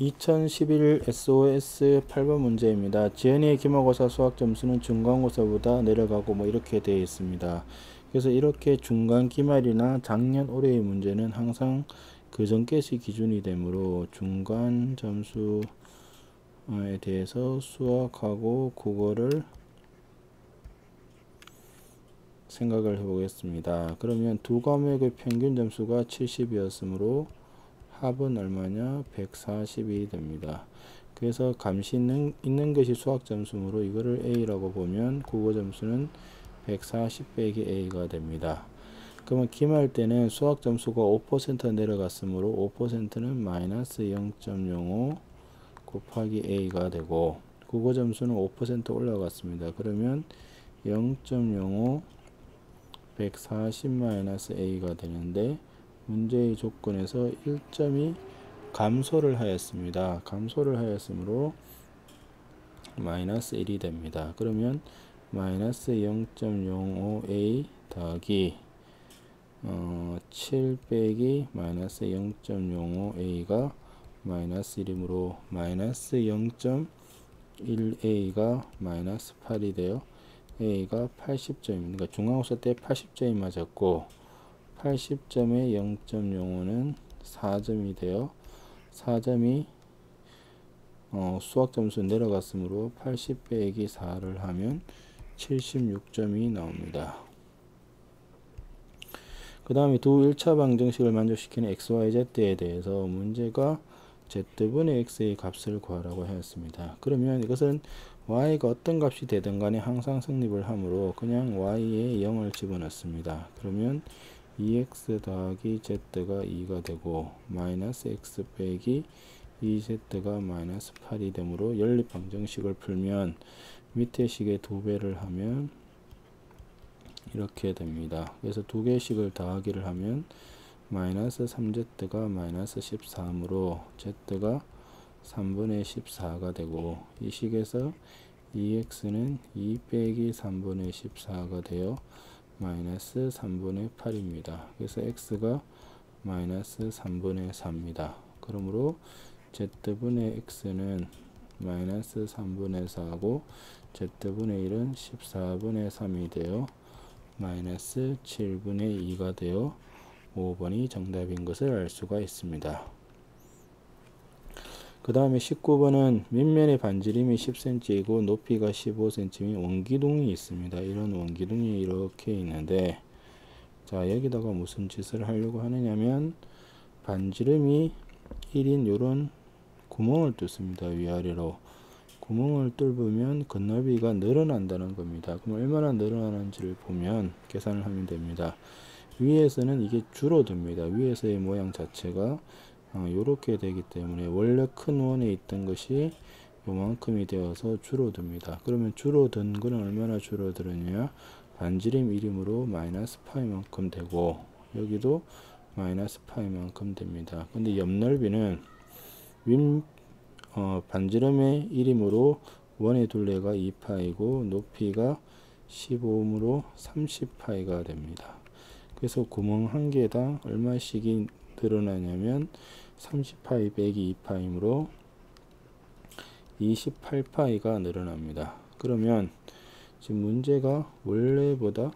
2011 SOS 8번 문제입니다. 지연이의 기말고사 수학 점수는 중간고사보다 내려가고 뭐 이렇게 되어 있습니다. 그래서 이렇게 중간 기말이나 작년 올해의 문제는 항상 그 전께시 기준이 되므로 중간 점수에 대해서 수학하고 국어를 생각을 해보겠습니다. 그러면 두 과목의 평균 점수가 70이었으므로 합은 얼마냐? 140이 됩니다. 그래서 감시 있는 것이 수학 점수므로 이거를 A라고 보면 국어 점수는 140 빼기 A가 됩니다. 그러면 기말 때는 수학 점수가 5% 내려갔으므로 5%는 마이너스 0.05 곱하기 A가 되고, 국어 점수는 5% 올라갔습니다. 그러면 0.05 140 마이너스 A가 되는데, 문제의 조건에서 1점이 감소를 하였습니다. 감소를 하였으므로 마이너스 1이 됩니다. 그러면 마이너스 0.05A 더하기 7 빼기 마이너스 0.05A가 마이너스 1이므로 마이너스 0.1A가 마이너스 8이 되어 A가 80점입니다. 그러니까 중간고사 때 80점이 맞았고 80점에 0.05는 4점이 되어 4점이 수학 점수 내려갔으므로 80 빼기 4를 하면 76점이 나옵니다. 그 다음에 두 1차 방정식을 만족시키는 XYZ에 대해서 문제가 Z분의 X의 값을 구하라고 하였습니다. 그러면 이것은 Y가 어떤 값이 되든 간에 항상 성립을 하므로 그냥 Y에 0을 집어넣습니다. 그러면 2x 더하기 z가 2가 되고 마이너스 x 빼기 2z가 마이너스 8이 되므로 연립방정식을 풀면 밑에 식의 2배를 하면 이렇게 됩니다. 그래서 두 개씩을 더하기를 하면 마이너스 3z가 마이너스 13으로 z가 3분의 14가 되고, 이 식에서 2x는 2 빼기 3분의 14가 되어 마이너스 3분의 8입니다. 그래서 x가 마이너스 3분의 4입니다. 그러므로 z분의 x는 마이너스 3분의 4고 z분의 1은 14분의 3이 되어 마이너스 7분의 2가 되어 5번이 정답인 것을 알 수가 있습니다. 그 다음에 19번은 밑면의 반지름이 10cm이고 높이가 15cm인 원기둥이 있습니다. 이런 원기둥이 이렇게 있는데, 자 여기다가 무슨 짓을 하려고 하느냐면 반지름이 1인 요런 구멍을 뚫습니다. 위아래로 구멍을 뚫으면 건너비가 늘어난다는 겁니다. 그럼 얼마나 늘어나는지를 보면 계산을 하면 됩니다. 위에서는 이게 줄어듭니다. 위에서의 모양 자체가 요렇게 되기 때문에 원래 큰 원에 있던 것이 요만큼이 되어서 줄어듭니다. 그러면 줄어든 거는 얼마나 줄어들었냐? 반지름 1이므로 마이너스 파이만큼 되고 여기도 마이너스 파이만큼 됩니다. 근데 옆 넓이는 반지름의 1이므로 원의 둘레가 2파이고 높이가 15이므로 30파이가 됩니다. 그래서 구멍 한 개당 얼마씩이 늘어나냐면 30파이 빼기 2파이므로 28파이가 늘어납니다. 그러면 지금 문제가 원래보다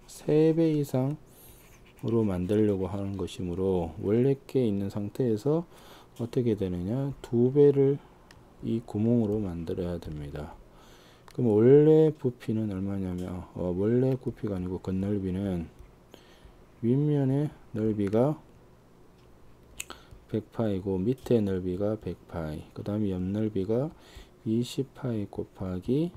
3배 이상으로 만들려고 하는 것이므로 원래 게 있는 상태에서 어떻게 되느냐? 2배를 이 구멍으로 만들어야 됩니다. 그럼 원래 부피는 얼마냐면 원래 부피가 아니고 건널비는 윗면의 넓이가 100파이고 밑에 넓이가 100파이, 그 다음에 옆 넓이가 20파이 곱하기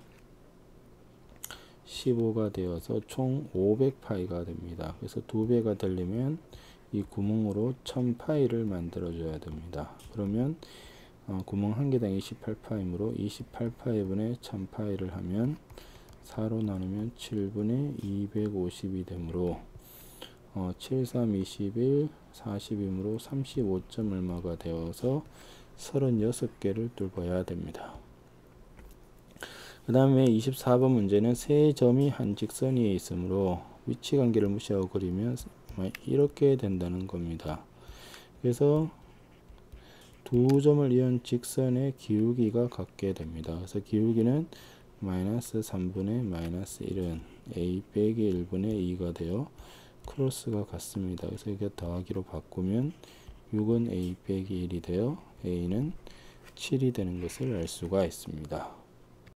15가 되어서 총 500파이가 됩니다. 그래서 2배가 되려면 이 구멍으로 1000파이를 만들어 줘야 됩니다. 그러면 구멍 한 개당 28파이므로 28파이분의 1000파이를 하면 4로 나누면 7분의 250이 되므로 7, 3, 21, 40이므로 35점 얼마가 되어서 36개를 뚫어야 됩니다. 그 다음에 24번 문제는 세 점이 한 직선 위에 있으므로 위치관계를 무시하고 그리면 이렇게 된다는 겁니다. 그래서 두 점을 이은 직선의 기울기가 같게 됩니다. 그래서 기울기는 마이너스 3분의 마이너스 1은 a 빼기 1분의 2가 되어 크로스가 같습니다. 그래서 이게 더하기로 바꾸면 6은 a 빼기 1이 되어 a는 7이 되는 것을 알 수가 있습니다.